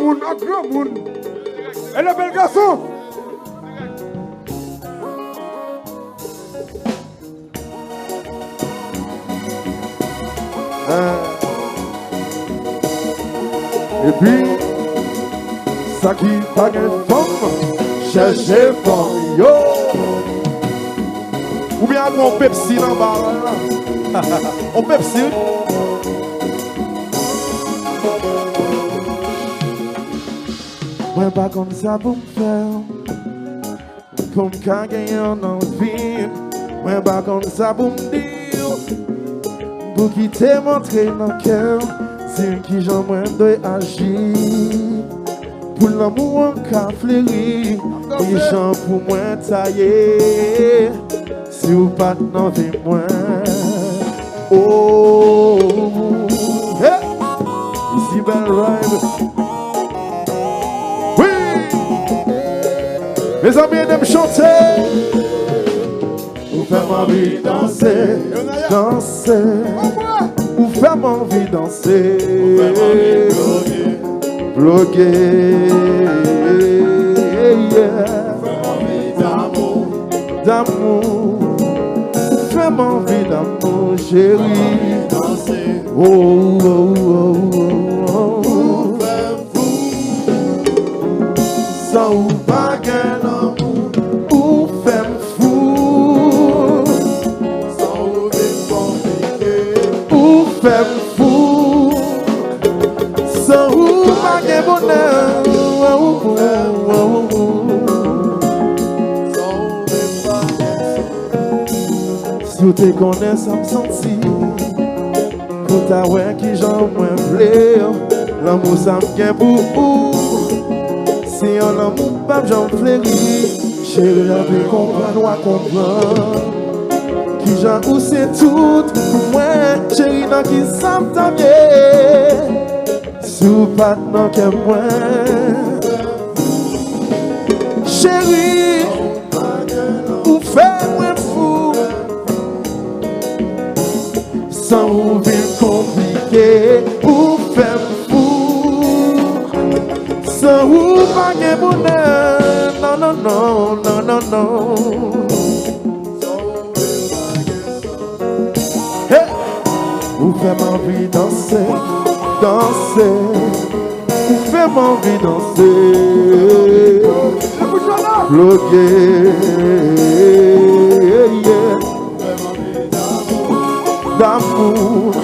monde, un grand monde. Et le bel garçon. Et puis, ça qui pas de femme, cherchez femme, yo. Ou bien on Pepsi dans le bar, là. On Pepsi. Moi, pas comme ça pour me faire. Pour me gagner en envie. Moi, pas comme ça pour me dire. Pour quitter montrer dans le cœur. C'est qui j'en moins dois agir. Pour l'amour en cas fleuri. Les gens pour moi tailler. Si vous pas n'en vie moins. Oh, hey. Ici belle rhyme. Oui. Mes amis aiment chanter. Vous faites envie de danser. Danser. Vous faites envie de danser. Bloguer. D'amour, fais-moi envie d'amour, chérie. Oh, oh, oh, oh, oh. Sans ou pas qu'un amour, ou fais-moi fou. Sans ou décompliqué, ou fais-moi fou. Sans ou pas qu'un bonheur, si vous te connaissez, ça me sentit. Pour ta ouais qui j'en moins plaît. L'amour ça me gagne pour vous. Si on l'amour pas j'en fléris. Chérie, on peut comprendre ou à comprendre. Qui j'en ou c'est tout pour moi. Chérie, dans qui ça me t'a bien. Si vous pas dans qu'un moi. Chérie, ou fais-moi fou. Sans vous vivre compliqué, pour faire fou. Sans vous pas de bonheur, non, non, non, non, non, non. Hey. Vous faites envie de danser, danser. Vous faites envie de danser. Bloquer, yeah. D'amour,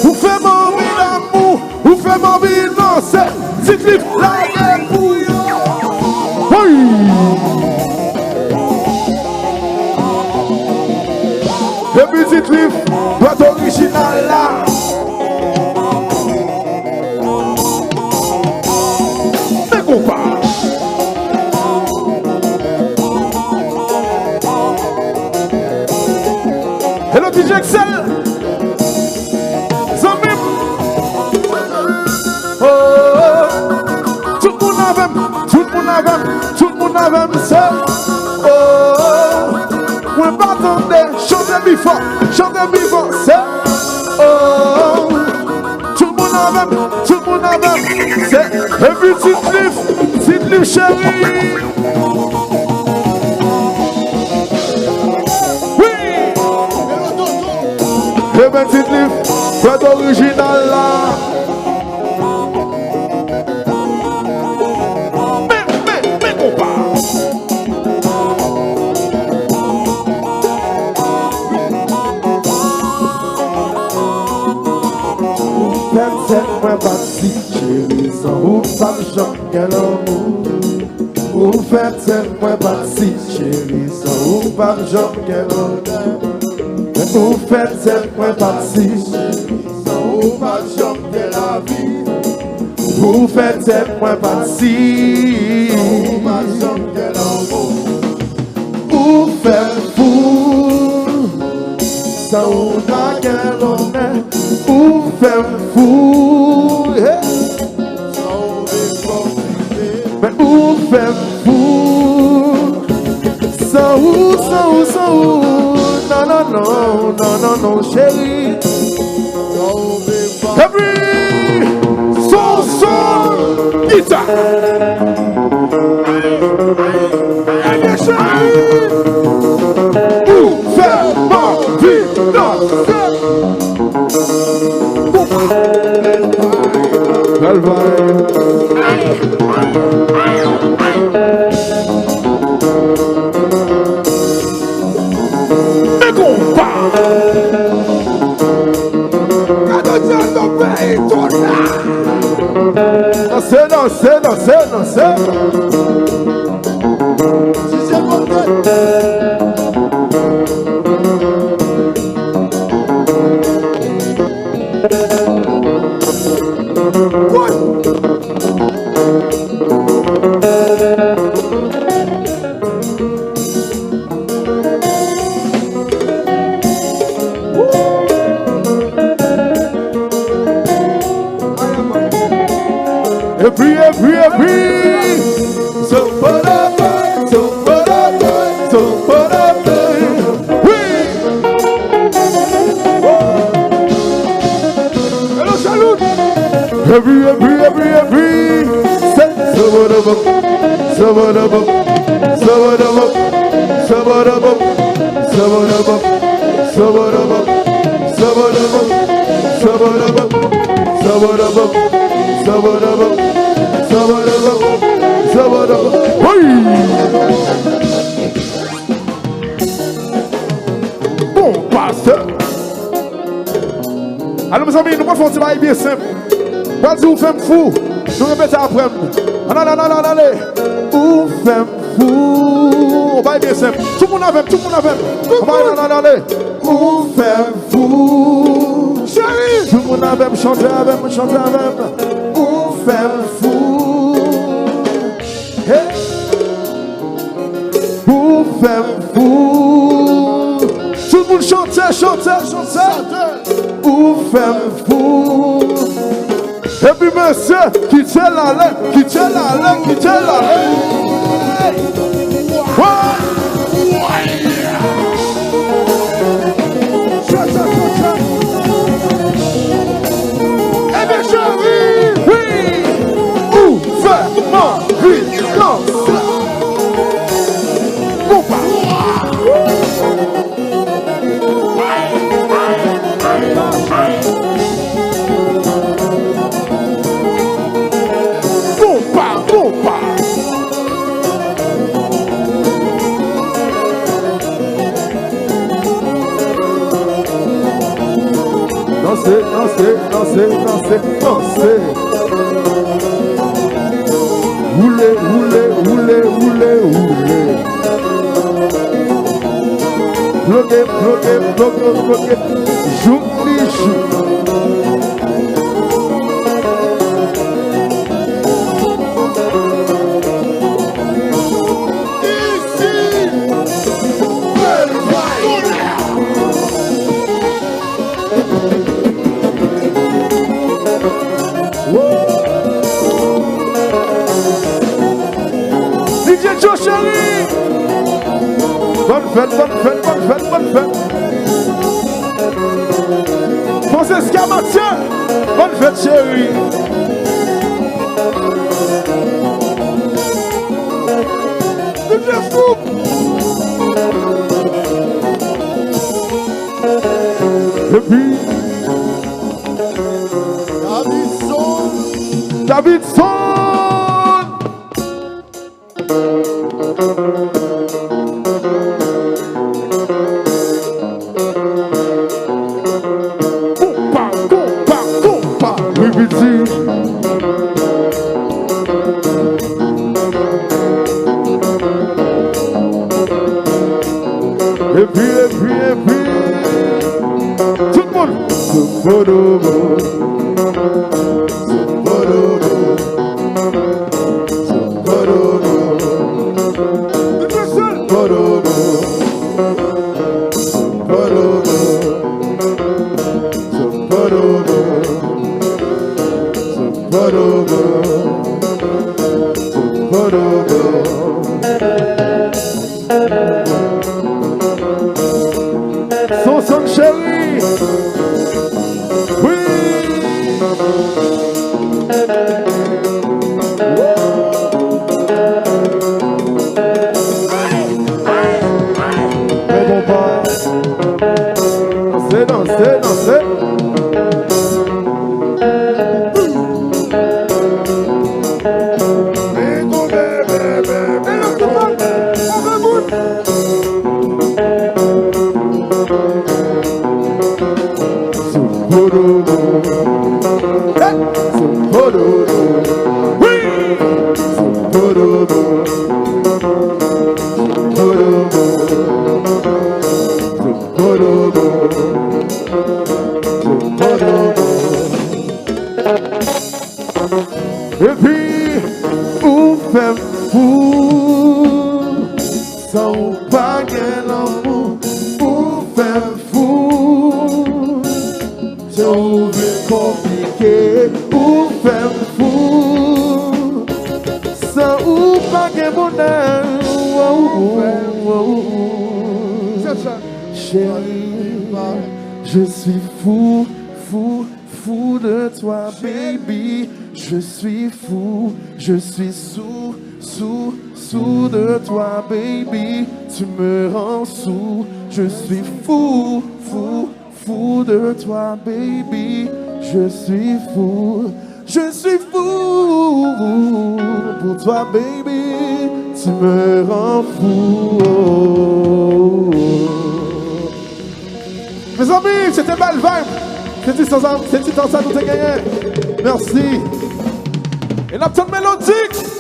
vous faites envie d'amour, vous faites envie de danser, c'est clip la gueule pour yo. Oui. Le petit clip doit être original là. Mais qu'on parle. Hello DJ Excel. Tout le monde avait mis ça. Oh, on pas attendre, chantez before, ça. Oh, tout le monde avait, c'est un petit livre chérie. Oui, le petit livre, c'est original là. Moi parti, chérie, sans vous pas j'en l'amour. Vous faites moi parti, chérie, sans vous pas j'en l'amour. Vous faites moi parti, sans vous pas j'en la vie. Vous faites moi parti, sans vous pas l'amour. Vous faites fou, sans vous pas l'honneur. Vous faites fou. Mais où fait fou? Sans où? Non, non, non, non, non, non, chérie. Every son, Kita. Elle est chérie. Où fait ma vie danser? Elle va. Mais qu'on parle. Danser. Si c'est mon Et puis. Oui. Hello, salut. Et puis. C'est bon pasteur. Alors mes amis, nous allons faire un travail bien simple. Pas dire vous faites fou. Nous répétons après. Allez. Vous faites fou. On va bien simple. Tout le monde avec. On va aller. Vous faites fou. Chérie. Tout le monde avec. Chanter avec. Vous faites fou. Hey. Vous faites fou. Tout le monde chante. Vous faites fou. Et puis monsieur, quittez la laine. Eh bien chérie, oui, où fait ma vie danser? Bon pas. Danser. Rouler. Bloquer. Joue. Chérie, bonne fête. Pensez ce qu'à Mathieu, bonne fête chérie. C'est fou. Et puis, Davidson. Et puis, tout le monde. Son chérie. Oui. Et puis, ou fait fou, sans pas qu'un amour, ou fait fou, sans compliqué, ou fait fou, sans ou pas qu'un bonheur, chérie, je suis fou, fou, fou de toi, baby. Je suis fou, je suis sous de toi, baby. Tu me rends sous, je suis fou, fou de toi, baby. Je suis fou pour toi, baby. Tu me rends fou. Mes amis, c'était belle vibe. C'est-tu dans ça, nous t'es gagné. Merci. Et la petite mélodique.